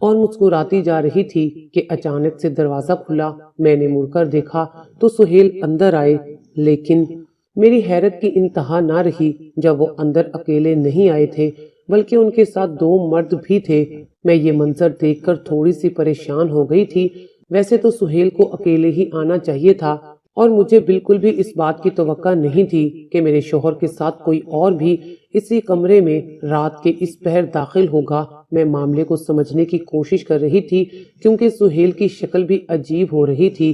اور مسکراتی جا رہی تھی کہ اچانک سے دروازہ کھلا۔ میں نے مڑ کر دیکھا تو سہیل اندر آئے، لیکن میری حیرت کی انتہا نہ رہی جب وہ اندر اکیلے نہیں آئے تھے بلکہ ان کے ساتھ 2 مرد بھی تھے۔ میں یہ منظر دیکھ کر تھوڑی سی پریشان ہو گئی تھی۔ ویسے تو سہیل کو اکیلے ہی آنا چاہیے تھا اور مجھے بالکل بھی اس بات کی توقع نہیں تھی کہ میرے شوہر کے ساتھ کوئی اور بھی اسی کمرے میں رات کے اس پہر داخل ہوگا۔ میں معاملے کو سمجھنے کی کوشش کر رہی تھی کیونکہ سہیل کی شکل بھی عجیب ہو رہی تھی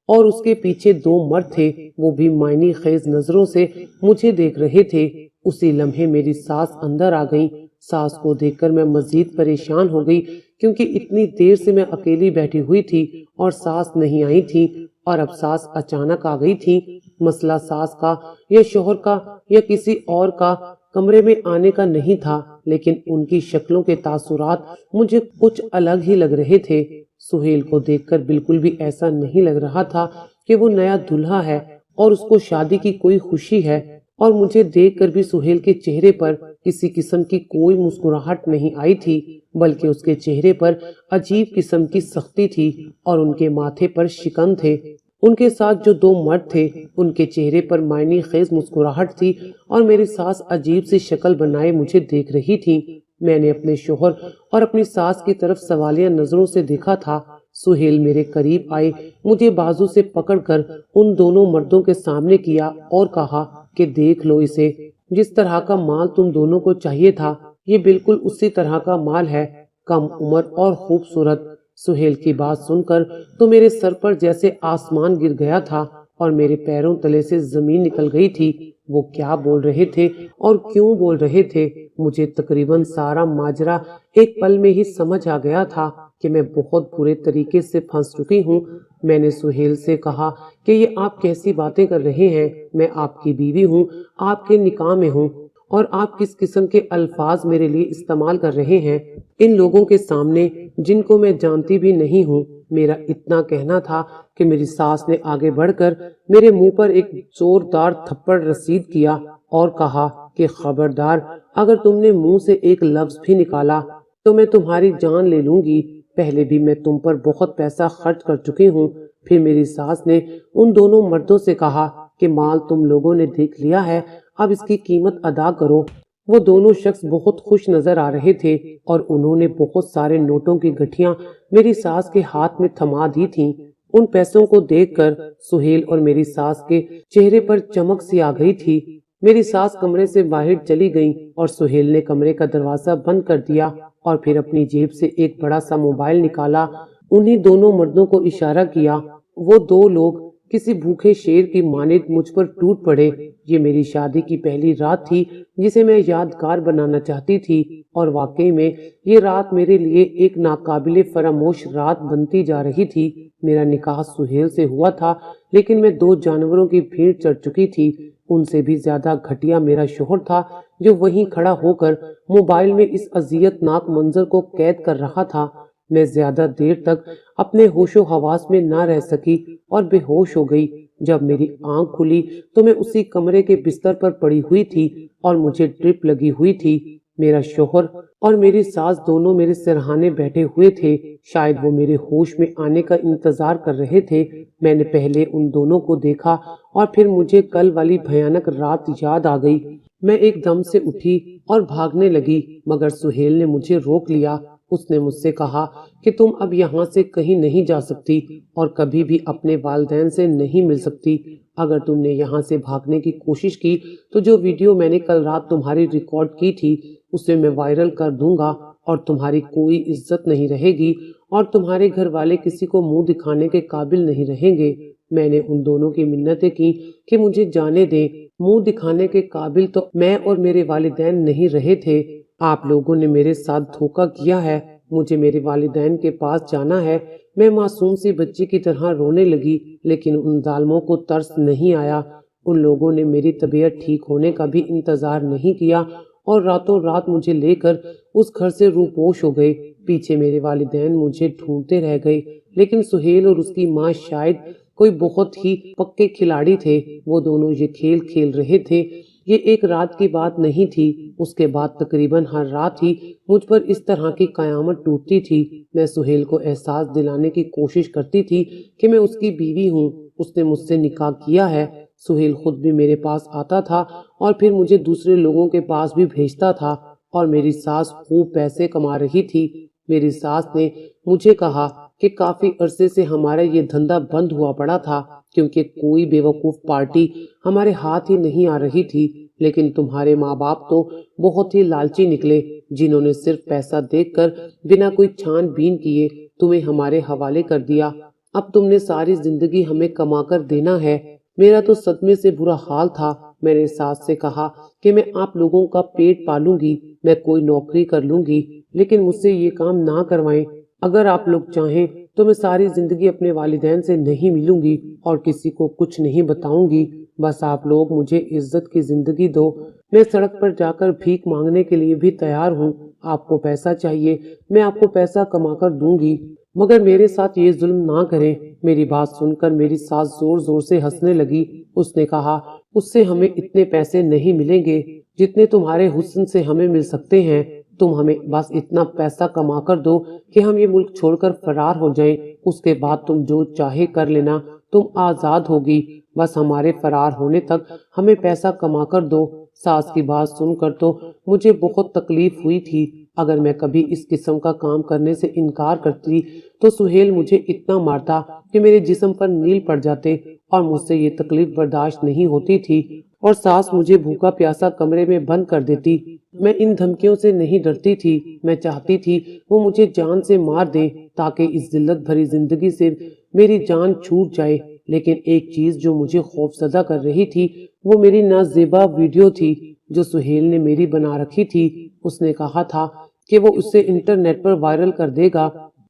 اور اس کے پیچھے 2 مرد تھے، وہ بھی معنی خیز نظروں سے مجھے دیکھ رہے تھے۔ اسی لمحے میری ساس اندر آ گئی۔ ساس کو دیکھ کر میں مزید پریشان ہو گئی کیونکہ اتنی دیر سے میں اکیلی بیٹھی ہوئی تھی اور ساس نہیں آئی تھی، اور اب ساس اچانک آ گئی تھی۔ مسئلہ ساس کا یا شوہر کا یا کسی اور کا کمرے میں آنے کا نہیں تھا، لیکن ان کی شکلوں کے تاثرات مجھے کچھ الگ ہی لگ رہے تھے۔ سہیل کو دیکھ کر بالکل بھی ایسا نہیں لگ رہا تھا کہ وہ نیا دلہا ہے اور اس کو شادی کی کوئی خوشی ہے، اور مجھے دیکھ کر بھی سہیل کے چہرے پر کسی قسم کی کوئی مسکراہٹ نہیں آئی تھی، بلکہ اس کے چہرے پر عجیب قسم کی سختی تھی اور ان کے ماتھے پر شکن تھے۔ ان کے ساتھ جو 2 مرد تھے ان کے چہرے پر معنی خیز مسکراہٹ تھی اور میری ساس عجیب سی شکل بنائے مجھے دیکھ رہی تھی۔ میں نے اپنے شوہر اور اپنی ساس کی طرف سوالیہ نظروں سے دیکھا تھا۔ سہیل میرے قریب آئے، مجھے بازو سے پکڑ کر ان دونوں مردوں کے سامنے کیا اور کہا کہ دیکھ لو اسے، جس طرح کا مال تم دونوں کو چاہیے تھا یہ بالکل اسی طرح کا مال ہے، کم عمر اور خوبصورت۔ سہیل کی بات سن کر تو میرے سر پر جیسے آسمان گر گیا تھا اور میرے پیروں تلے سے زمین نکل گئی تھی۔ وہ کیا بول رہے تھے اور کیوں بول رہے تھے؟ مجھے تقریباً سارا ماجرا ایک پل میں ہی سمجھ آ گیا تھا کہ میں بہت برے طریقے سے پھنس چکی ہوں۔ میں نے سہیل سے کہا کہ یہ آپ کیسی باتیں کر رہے ہیں؟ میں آپ کی بیوی ہوں، آپ کے نکاح میں ہوں، اور آپ کس قسم کے الفاظ میرے لیے استعمال کر رہے ہیں ان لوگوں کے سامنے جن کو میں جانتی بھی نہیں ہوں؟ میرا اتنا کہنا تھا کہ میری ساس نے آگے بڑھ کر میرے منہ پر ایک زوردار تھپڑ رسید کیا اور کہا کہ خبردار، اگر تم نے منہ سے ایک لفظ بھی نکالا تو میں تمہاری جان لے لوں گی۔ پہلے بھی میں تم پر بہت پیسہ خرچ کر چکی ہوں۔ پھر میری ساس نے ان دونوں مردوں سے کہا کہ مال تم لوگوں نے دیکھ لیا ہے، اب اس کی قیمت ادا کرو۔ وہ دونوں شخص بہت خوش نظر آ رہے تھے اور انہوں نے بہت سارے نوٹوں کی گٹھیاں میری ساس کے ہاتھ میں تھما دی تھیں۔ ان پیسوں کو دیکھ کر سہیل اور میری ساس کے چہرے پر چمک سی آ گئی تھی۔ میری ساس کمرے سے باہر چلی گئی اور سہیل نے کمرے کا دروازہ بند کر دیا اور پھر اپنی جیب سے ایک بڑا سا موبائل نکالا۔ انہی دونوں مردوں کو اشارہ کیا۔ وہ 2 لوگ کسی بھوکے شیر کی مانند مجھ پر ٹوٹ پڑے۔ یہ میری شادی کی پہلی رات تھی جسے میں یادگار بنانا چاہتی تھی، اور واقعی میں یہ رات میرے لیے ایک ناقابل فراموش رات بنتی جا رہی تھی۔ میرا نکاح سہیل سے ہوا تھا، لیکن میں 2 جانوروں کی بھیڑ چڑھ چکی تھی۔ ان سے بھی زیادہ گھٹیا میرا شوہر تھا جو وہیں کھڑا ہو کر موبائل میں اس اذیت ناک منظر کو قید کر رہا تھا۔ میں زیادہ دیر تک اپنے ہوش و حواس میں نہ رہ سکی اور بے ہوش ہو گئی۔ جب میری آنکھ کھلی تو میں اسی کمرے کے بستر پر پڑی ہوئی تھی اور مجھے ڈرپ لگی ہوئی تھی۔ میرا شوہر اور میری ساس دونوں میرے سرہانے بیٹھے ہوئے تھے، شاید وہ میرے ہوش میں آنے کا انتظار کر رہے تھے۔ میں نے پہلے ان دونوں کو دیکھا اور پھر مجھے کل والی بھیانک رات یاد آ گئی۔ میں ایک دم سے اٹھی اور بھاگنے لگی، مگر سہیل نے مجھے روک لیا۔ اس نے مجھ سے کہا کہ تم اب یہاں سے کہیں نہیں جا سکتی اور کبھی بھی اپنے والدین سے نہیں مل سکتی۔ اگر تم نے یہاں سے بھاگنے کی کوشش کی تو جو ویڈیو میں نے کل رات تمہاری ریکارڈ کی تھی اسے میں وائرل کر دوں گا اور تمہاری کوئی عزت نہیں رہے گی اور تمہارے گھر والے کسی کو منہ دکھانے کے قابل نہیں رہیں گے۔ میں نے ان دونوں کی منتیں کی کہ مجھے جانے دیں، منہ دکھانے کے قابل تو میں اور میرے والدین نہیں رہے تھے۔ آپ لوگوں نے میرے ساتھ دھوکہ کیا ہے، مجھے میرے والدین کے پاس جانا ہے۔ میں معصوم سی بچی کی طرح رونے لگی، لیکن ان ظالموں کو ترس نہیں آیا۔ ان لوگوں نے میری طبیعت ٹھیک ہونے کا بھی انتظار نہیں کیا اور راتوں رات مجھے لے کر اس گھر سے روپوش ہو گئے۔ پیچھے میرے والدین مجھے ڈھونڈتے رہ گئے، لیکن سہیل اور اس کی ماں شاید کوئی بہت ہی پکے کھلاڑی تھے۔ وہ دونوں یہ کھیل کھیل رہے تھے یہ ایک رات کی بات نہیں تھی، اس کے بعد تقریباً ہر رات ہی مجھ پر اس طرح کی قیامت ٹوٹتی تھی۔ میں سہیل کو احساس دلانے کی کوشش کرتی تھی کہ میں اس کی بیوی ہوں، اس نے مجھ سے نکاح کیا ہے۔ سہیل خود بھی میرے پاس آتا تھا اور پھر مجھے دوسرے لوگوں کے پاس بھی بھیجتا تھا، اور میری ساس خوب پیسے کما رہی تھی۔ میری ساس نے مجھے کہا کہ کافی عرصے سے ہمارا یہ دھندا بند ہوا پڑا تھا کیونکہ کوئی بیوقوف پارٹی ہمارے ہاتھ ہی نہیں آ رہی تھی، لیکن تمہارے ماں باپ تو بہت ہی لالچی نکلے، جنہوں نے صرف پیسہ دیکھ کر بنا کوئی چھان بین کیے تمہیں ہمارے حوالے کر دیا۔ اب تم نے ساری زندگی ہمیں کما کر دینا ہے۔ میرا تو صدمے سے برا حال تھا۔ میں نے ساس سے کہا کہ میں آپ لوگوں کا پیٹ پالوں گی، میں کوئی نوکری کر لوں گی، لیکن مجھ سے یہ کام نہ کروائیں۔ اگر آپ لوگ چاہیں تو میں ساری زندگی اپنے والدین سے نہیں ملوں گی اور کسی کو کچھ نہیں بتاؤں گی، بس آپ لوگ مجھے عزت کی زندگی دو۔ میں سڑک پر جا کر بھیک مانگنے کے لیے بھی تیار ہوں۔ آپ کو پیسہ چاہیے، میں آپ کو پیسہ کما کر دوں گی، مگر میرے ساتھ یہ ظلم نہ کریں۔ میری بات سن کر میری ساس زور زور سے ہنسنے لگی۔ اس نے کہا، اس سے ہمیں اتنے پیسے نہیں ملیں گے جتنے تمہارے حسن سے ہمیں مل سکتے ہیں۔ تم ہمیں بس اتنا پیسہ کما کر دو کہ ہم یہ ملک چھوڑ کر فرار ہو جائیں، اس کے بعد تم جو چاہے کر لینا، تم آزاد ہوگی، بس ہمارے فرار ہونے تک ہمیں پیسہ کما کر دو۔ ساس کی بات سن کر تو مجھے بہت تکلیف ہوئی تھی۔ اگر میں کبھی اس قسم کا کام کرنے سے انکار کرتی تو سہیل مجھے اتنا مارتا کہ میرے جسم پر نیل پڑ جاتے، اور مجھ سے یہ تکلیف برداشت نہیں ہوتی تھی، اور ساس مجھے بھوکا پیاسا کمرے میں بند کر دیتی۔ میں ان دھمکیوں سے نہیں ڈرتی تھی، میں چاہتی تھی وہ مجھے جان سے مار دیں تاکہ اس ذلت بھری زندگی سے میری جان چھوٹ جائے۔ لیکن ایک چیز جو مجھے خوفزدہ کر رہی تھی وہ میری نازیبا ویڈیو تھی جو سہیل نے میری بنا رکھی تھی۔ اس نے کہا تھا کہ وہ اسے انٹرنیٹ پر وائرل کر دے گا۔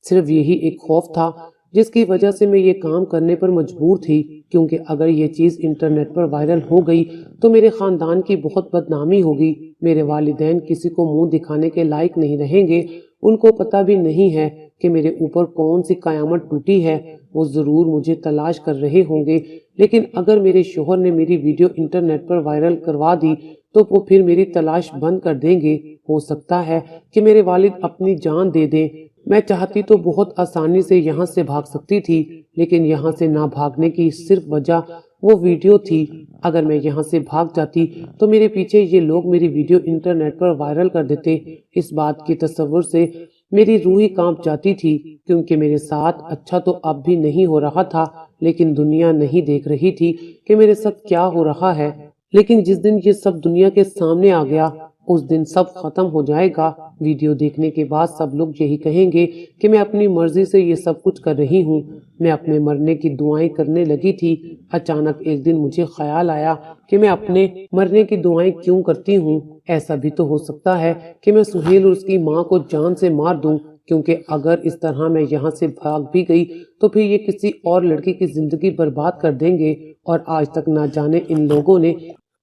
صرف یہی ایک خوف تھا جس کی وجہ سے میں یہ کام کرنے پر مجبور تھی، کیونکہ اگر یہ چیز انٹرنیٹ پر وائرل ہو گئی تو میرے خاندان کی بہت بدنامی ہوگی۔ میرے والدین کسی کو منہ دکھانے کے لائق نہیں رہیں گے، ان کو پتہ بھی نہیں ہے کہ میرے اوپر کون سی قیامت ٹوٹی ہے۔ وہ ضرور مجھے تلاش کر رہے ہوں گے، لیکن اگر میرے شوہر نے میری ویڈیو انٹرنیٹ پر وائرل کروا دی تو وہ پھر میری تلاش بند کر دیں گے۔ ہو سکتا ہے کہ میرے والد اپنی جان دے دیں۔ میں چاہتی تو بہت آسانی سے یہاں سے بھاگ سکتی تھی، لیکن یہاں سے نہ بھاگنے کی صرف وجہ وہ ویڈیو تھی۔ اگر میں یہاں سے بھاگ جاتی تو میرے پیچھے یہ لوگ میری ویڈیو انٹرنیٹ پر وائرل کر دیتے۔ اس بات کی تصور سے میری روح ہی کانپ جاتی تھی، کیونکہ میرے ساتھ اچھا تو اب بھی نہیں ہو رہا تھا، لیکن دنیا نہیں دیکھ رہی تھی کہ میرے ساتھ کیا ہو رہا ہے۔ لیکن جس دن یہ سب دنیا کے سامنے آ گیا اس دن سب ختم ہو جائے گا۔ ویڈیو دیکھنے کے بعد سب لوگ یہی کہیں گے کہ میں اپنی مرضی سے یہ سب کچھ کر رہی ہوں۔ میں اپنے مرنے کی دعائیں کرنے لگی تھی۔ اچانک ایک دن مجھے خیال آیا کہ میں اپنے مرنے کی دعائیں کیوں کرتی ہوں؟ ایسا بھی تو ہو سکتا ہے کہ میں سہیل اور اس کی ماں کو جان سے مار دوں، کیونکہ اگر اس طرح میں یہاں سے بھاگ بھی گئی تو پھر یہ کسی اور لڑکی کی زندگی برباد کر دیں گے، اور آج تک نہ جانے ان لوگوں نے۔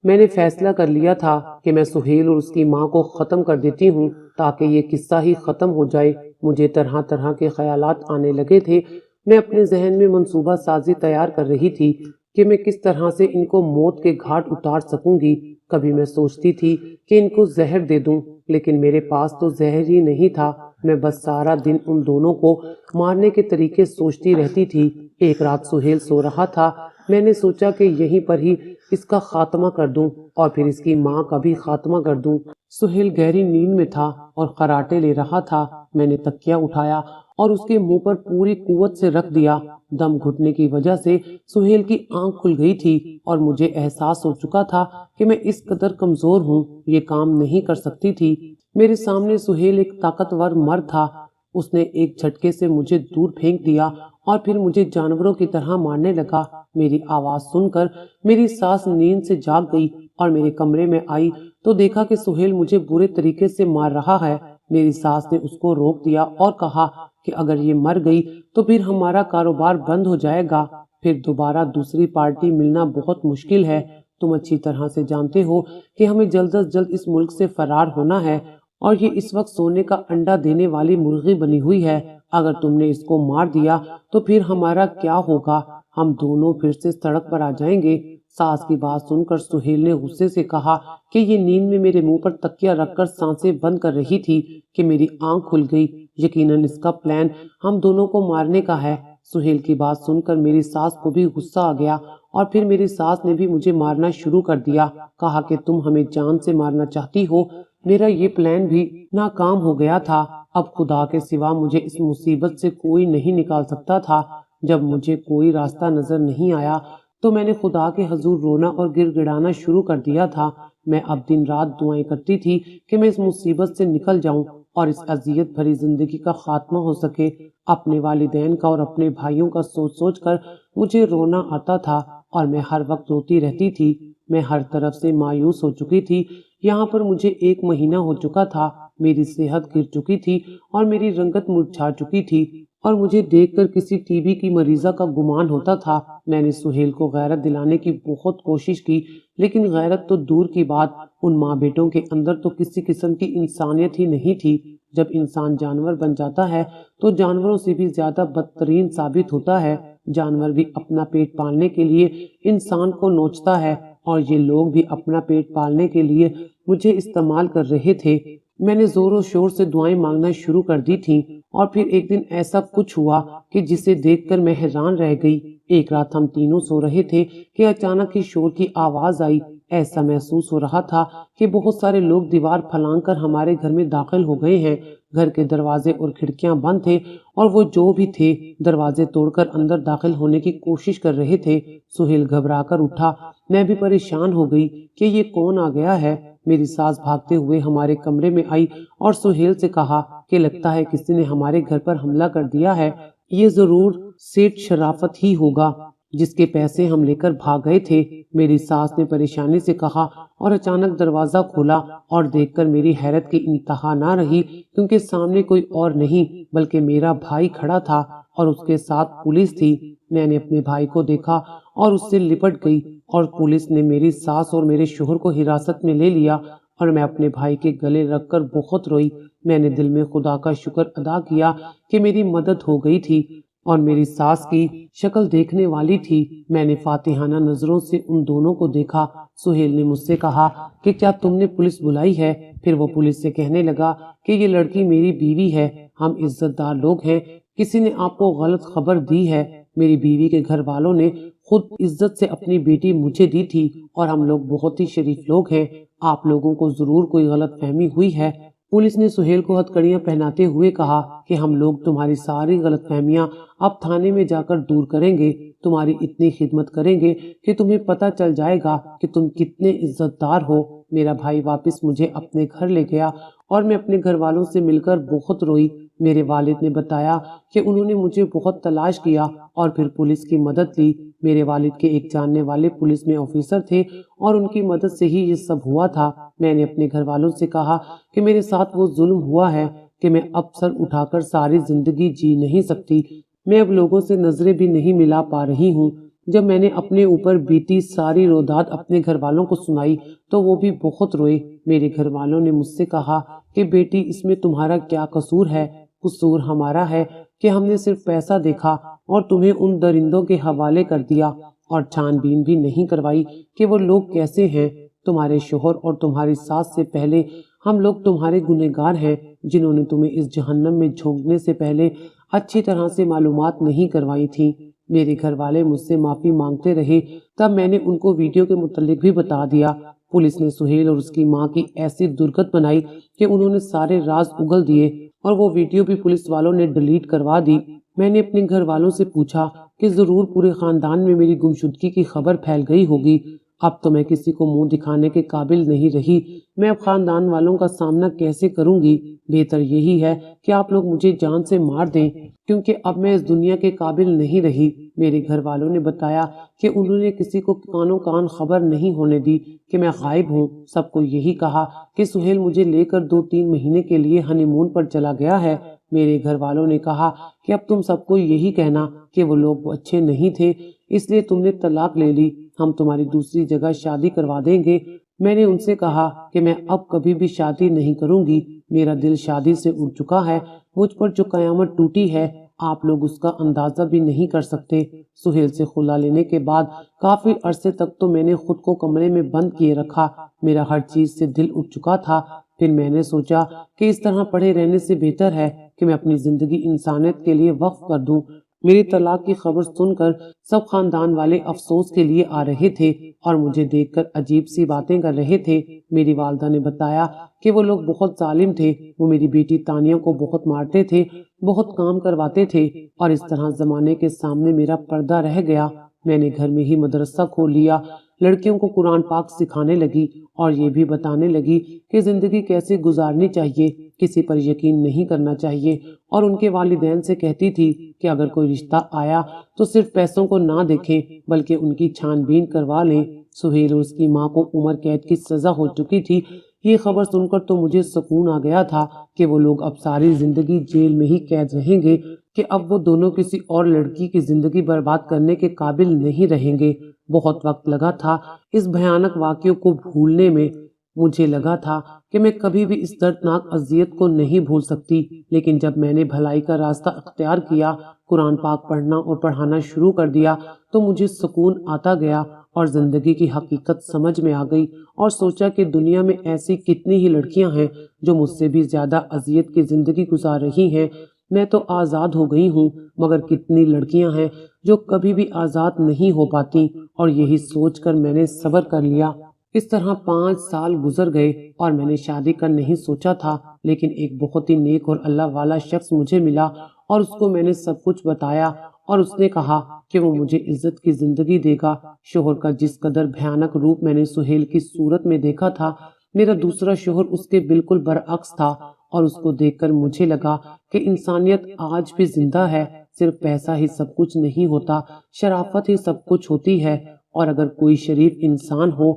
میں نے فیصلہ کر لیا تھا کہ میں سہیل اور اس کی ماں کو ختم کر دیتی ہوں تاکہ یہ قصہ ہی ختم ہو جائے۔ مجھے طرح طرح کے خیالات آنے لگے تھے۔ میں اپنے ذہن میں منصوبہ سازی تیار کر رہی تھی کہ میں کس طرح سے ان کو موت کے گھاٹ اتار سکوں گی۔ کبھی میں سوچتی تھی کہ ان کو زہر دے دوں، لیکن میرے پاس تو زہر ہی نہیں تھا۔ میں بس سارا دن ان دونوں کو مارنے کے طریقے سوچتی رہتی تھی۔ ایک رات سہیل سو رہا تھا، میں نے سوچا کہ یہیں پر ہی اس کا خاتمہ کر دوں اور پھر اس کی ماں کا بھی خاتمہ کر دوں۔ سہیل گہری نیند میں تھا اور خراٹے لے رہا تھا۔ میں نے تکیہ اٹھایا اور اس کے منہ پر پوری قوت سے رکھ دیا۔ دم گھٹنے کی وجہ سے سہیل کی آنکھ کھل گئی تھی اور مجھے احساس ہو چکا تھا کہ میں اس قدر کمزور ہوں، یہ کام نہیں کر سکتی تھی۔ میرے سامنے سہیل ایک طاقتور مرد تھا۔ اس نے ایک جھٹکے سے مجھے دور پھینک دیا اور پھر مجھے جانوروں کی طرح مارنے لگا۔ میری آواز سن کر میری ساس نیند سے جاگ گئی اور میرے کمرے میں آئی تو دیکھا کہ سہیل مجھے برے طریقے سے مار رہا ہے۔ میری ساس نے اس کو روک دیا اور کہا کہ اگر یہ مر گئی تو پھر ہمارا کاروبار بند ہو جائے گا، پھر دوبارہ دوسری پارٹی ملنا بہت مشکل ہے۔ تم اچھی طرح سے جانتے ہو کہ ہمیں جلد از جلد اس ملک سے فرار ہونا ہے، اور یہ اس وقت سونے کا انڈا دینے والی مرغی بنی ہوئی ہے۔ اگر تم نے اس کو مار دیا تو پھر ہمارا کیا ہوگا؟ ہم دونوں پھر سے سڑک پر آ جائیں گے۔ ساس کی بات سن کر سہیل نے غصے سے کہا کہ یہ نیند میں میرے منہ پر تکیہ رکھ کر سانسیں بند کر رہی تھی کہ میری آنکھ کھل گئی۔ یقیناً اس کا پلان ہم دونوں کو مارنے کا ہے۔ سہیل کی بات سن کر میری ساس کو بھی غصہ آ گیا اور پھر میری ساس نے بھی مجھے مارنا شروع کر دیا۔ کہا کہ تم ہمیں جان سے مارنا چاہتی ہو، میرا یہ پلان بھی ناکام ہو گیا تھا۔ اب خدا کے سوا مجھے اس مصیبت سے کوئی نہیں نکال سکتا تھا۔ جب مجھے کوئی راستہ نظر نہیں آیا تو میں نے خدا کے حضور رونا اور گر گڑانا شروع کر دیا تھا۔ میں اب دن رات دعائیں کرتی تھی کہ میں اس مصیبت سے نکل جاؤں اور اس اذیت بھری زندگی کا خاتمہ ہو سکے۔ اپنے والدین کا اور اپنے بھائیوں کا سوچ سوچ کر مجھے رونا آتا تھا اور میں ہر وقت روتی رہتی تھی۔ میں ہر طرف سے مایوس ہو چکی تھی۔ یہاں پر مجھے 1 مہینہ ہو چکا تھا۔ میری صحت گر چکی تھی اور میری رنگت مرجھا چکی تھی اور مجھے دیکھ کر کسی ٹی بی کی مریضہ کا گمان ہوتا تھا۔ میں نے سہیل کو غیرت دلانے کی بہت کوشش کی، لیکن غیرت تو دور کی بات، ان ماں بیٹوں کے اندر تو کسی قسم کی انسانیت ہی نہیں تھی۔ جب انسان جانور بن جاتا ہے تو جانوروں سے بھی زیادہ بدترین ثابت ہوتا ہے۔ جانور بھی اپنا پیٹ پالنے کے لیے انسان کو نوچتا ہے اور یہ لوگ بھی اپنا پیٹ پالنے کے لیے مجھے استعمال کر رہے تھے۔ میں نے زور و شور سے دعائیں مانگنا شروع کر دی تھیں اور پھر ایک دن ایسا کچھ ہوا کہ جسے دیکھ کر میں حیران رہ گئی۔ ایک رات ہم تینوں سو رہے تھے کہ اچانک ہی شور کی آواز آئی۔ ایسا محسوس ہو رہا تھا کہ بہت سارے لوگ دیوار پھلانگ کر ہمارے گھر میں داخل ہو گئے ہیں۔ گھر کے دروازے اور کھڑکیاں بند تھے اور وہ جو بھی تھے دروازے توڑ کر اندر داخل ہونے کی کوشش کر رہے تھے۔ سہیل گھبرا کر اٹھا۔ میں بھی پریشان ہو گئی کہ یہ کون آ گیا ہے۔ میری ساس بھاگتے ہوئے ہمارے کمرے میں آئی اور سہیل سے کہا کہ لگتا ہے کسی نے ہمارے گھر پر حملہ کر دیا ہے۔ یہ ضرور سیٹ شرافت ہی ہوگا جس کے پیسے ہم لے کر بھاگ گئے تھے۔ میری ساس نے پریشانی سے کہا اور اچانک دروازہ کھولا اور دیکھ کر میری حیرت کی انتہا نہ رہی، کیونکہ سامنے کوئی اور نہیں بلکہ میرا بھائی کھڑا تھا اور اس کے ساتھ پولیس تھی۔ میں نے اپنے بھائی کو دیکھا اور اس سے لپٹ گئی اور پولیس نے میری ساس اور میرے شوہر کو حراست میں لے لیا اور میں اپنے بھائی کے گلے رکھ کر بہت روئی۔ میں نے دل میں خدا کا شکر ادا کیا کہ میری مدد ہو گئی تھی اور میری ساس کی شکل دیکھنے والی تھی۔ میں نے فاتحانہ نظروں سے ان دونوں کو دیکھا۔ سہیل نے مجھ سے کہا کہ کیا تم نے پولیس بلائی ہے؟ پھر وہ پولیس سے کہنے لگا کہ یہ لڑکی میری بیوی ہے، ہم عزت دار لوگ ہیں، کسی نے آپ کو غلط خبر دی ہے۔ میری بیوی کے گھر والوں نے خود عزت سے اپنی بیٹی مجھے دی تھی اور ہم لوگ بہت ہی شریف لوگ ہیں، آپ لوگوں کو ضرور کوئی غلط فہمی ہوئی ہے۔ پولیس نے سہیل کو ہتھکڑیاں پہناتے ہوئے کہا کہ ہم لوگ تمہاری ساری غلط فہمیاں اب تھانے میں جا کر دور کریں گے، تمہاری اتنی خدمت کریں گے کہ تمہیں پتہ چل جائے گا کہ تم کتنے عزت دار ہو۔ میرا بھائی واپس مجھے اپنے گھر لے گیا اور میں اپنے گھر والوں سے مل کر بہت روئی۔ میرے والد نے بتایا کہ انہوں نے مجھے بہت تلاش کیا اور پھر پولیس کی مدد لی۔ میرے والد کے ایک جاننے والے پولیس میں آفیسر تھے اور ان کی مدد سے ہی یہ سب ہوا تھا۔ میں نے اپنے گھر والوں سے کہا کہ میرے ساتھ وہ ظلم ہوا ہے کہ میں اب سر اٹھا کر ساری زندگی جی نہیں سکتی۔ میں اب لوگوں سے نظریں بھی نہیں ملا پا رہی ہوں۔ جب میں نے اپنے اوپر بیتی ساری رودات اپنے گھر والوں کو سنائی تو وہ بھی بہت روئے۔ میرے گھر والوں نے مجھ سے کہا کہ بیٹی اس میں تمہارا کیا قصور ہے؟ قصور ہمارا ہے کہ ہم نے صرف پیسہ دیکھا اور تمہیں ان درندوں کے حوالے کر دیا اور چھان بین بھی نہیں کروائی کہ وہ لوگ کیسے ہیں۔ تمہارے شوہر اور تمہاری ساس سے پہلے ہم لوگ تمہارے گنہگار ہیں، جنہوں نے تمہیں اس جہنم میں جھونکنے سے پہلے اچھی طرح سے معلومات نہیں کروائی تھی۔ میرے گھر والے مجھ سے معافی مانگتے رہے، تب میں نے ان کو ویڈیو کے متعلق بھی بتا دیا۔ پولیس نے سہیل اور اس کی ماں کی ایسی درگت بنائی کہ انہوں نے سارے راز اگل دیے اور وہ ویڈیو بھی پولیس والوں نے ڈیلیٹ کروا دی۔ میں نے اپنے گھر والوں سے پوچھا کہ ضرور پورے خاندان میں میری گمشدگی کی خبر پھیل گئی ہوگی۔ اب تو میں کسی کو منہ دکھانے کے قابل نہیں رہی۔ میں اب خاندان والوں کا سامنا کیسے کروں گی؟ بہتر یہی ہے کہ آپ لوگ مجھے جان سے مار دیں، کیونکہ اب میں اس دنیا کے قابل نہیں رہی۔ میرے گھر والوں نے بتایا کہ انہوں نے کسی کو کانوں کان خبر نہیں ہونے دی کہ میں غائب ہوں۔ سب کو یہی کہا کہ سہیل مجھے لے کر 2-3 مہینے کے لیے ہنی مون پر چلا گیا ہے۔ میرے گھر والوں نے کہا کہ اب تم سب کو یہی کہنا کہ وہ لوگ اچھے نہیں تھے، اس لیے تم نے طلاق لے لی، ہم تمہاری دوسری جگہ شادی کروا دیں گے۔ میں نے ان سے کہا کہ میں اب کبھی بھی شادی نہیں کروں گی، میرا دل شادی سے اٹھ چکا ہے، مجھ پر جو قیامت ٹوٹی ہے آپ لوگ اس کا اندازہ بھی نہیں کر سکتے۔ سہیل سے خلا لینے کے بعد کافی عرصے تک تو میں نے خود کو کمرے میں بند کیے رکھا۔ میرا ہر چیز سے دل اٹھ چکا تھا۔ پھر میں نے سوچا کہ اس طرح پڑے رہنے سے بہتر ہے کہ میں اپنی زندگی انسانیت کے لیے وقف کر دوں۔ میری طلاق کی خبر سن کر سب خاندان والے افسوس کے لیے آ رہے تھے اور مجھے دیکھ کر عجیب سی باتیں کر رہے تھے۔ میری والدہ نے بتایا کہ وہ لوگ بہت ظالم تھے، وہ میری بیٹی تانیہ کو بہت مارتے تھے، بہت کام کرواتے تھے اور اس طرح زمانے کے سامنے میرا پردہ رہ گیا۔ میں نے گھر میں ہی مدرسہ کھول لیا، لڑکیوں کو قرآن پاک سکھانے لگی اور یہ بھی بتانے لگی کہ زندگی کیسے گزارنی چاہیے، کسی پر یقین نہیں کرنا چاہیے، اور ان کے والدین سے کہتی تھی کہ اگر کوئی رشتہ آیا تو صرف پیسوں کو نہ دیکھیں بلکہ ان کی چھان بین کروا لیں۔ سہیل اور اس کی ماں کو عمر قید کی سزا ہو چکی تھی۔ یہ خبر سن کر تو مجھے سکون آ گیا تھا کہ وہ لوگ اب ساری زندگی جیل میں ہی قید رہیں گے، کہ اب وہ دونوں کسی اور لڑکی کی زندگی برباد کرنے کے قابل نہیں رہیں گے۔ بہت وقت لگا تھا اس بھیانک واقعے کو بھولنے میں۔ مجھے لگا تھا کہ میں کبھی بھی اس دردناک اذیت کو نہیں بھول سکتی، لیکن جب میں نے بھلائی کا راستہ اختیار کیا، قرآن پاک پڑھنا اور پڑھانا شروع کر دیا، تو مجھے سکون آتا گیا اور زندگی کی حقیقت سمجھ میں آ گئی، اور سوچا کہ دنیا میں ایسی کتنی ہی لڑکیاں ہیں جو مجھ سے بھی زیادہ اذیت کی زندگی گزار رہی ہیں۔ میں تو آزاد ہو گئی ہوں، مگر کتنی لڑکیاں ہیں جو کبھی بھی آزاد نہیں ہو پاتی، اور یہی سوچ کر میں نے صبر کر لیا۔ اس طرح 5 سال گزر گئے اور میں نے شادی کا نہیں سوچا تھا، لیکن ایک بہت ہی نیک اور اللہ والا شخص مجھے ملا اور اس کو میں نے سب کچھ بتایا، اور اس نے کہا کہ وہ مجھے عزت کی زندگی دے گا۔ شوہر کا جس قدر بھیانک روپ میں نے سہیل کی صورت میں دیکھا تھا، میرا دوسرا شوہر اس کے بالکل برعکس تھا، اور اس کو دیکھ کر مجھے لگا کہ انسانیت آج بھی زندہ ہے۔ صرف پیسہ ہی سب کچھ نہیں ہوتا، شرافت ہی سب کچھ ہوتی ہے، اور اگر کوئی شریف انسان ہو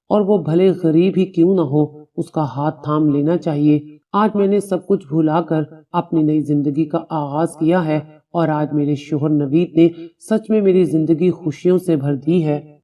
اور وہ بھلے غریب ہی کیوں نہ ہو، اس کا ہاتھ تھام لینا چاہیے۔ آج میں نے سب کچھ بھلا کر اپنی نئی زندگی کا آغاز کیا ہے، اور آج میرے شوہر نوید نے سچ میں میری زندگی خوشیوں سے بھر دی ہے۔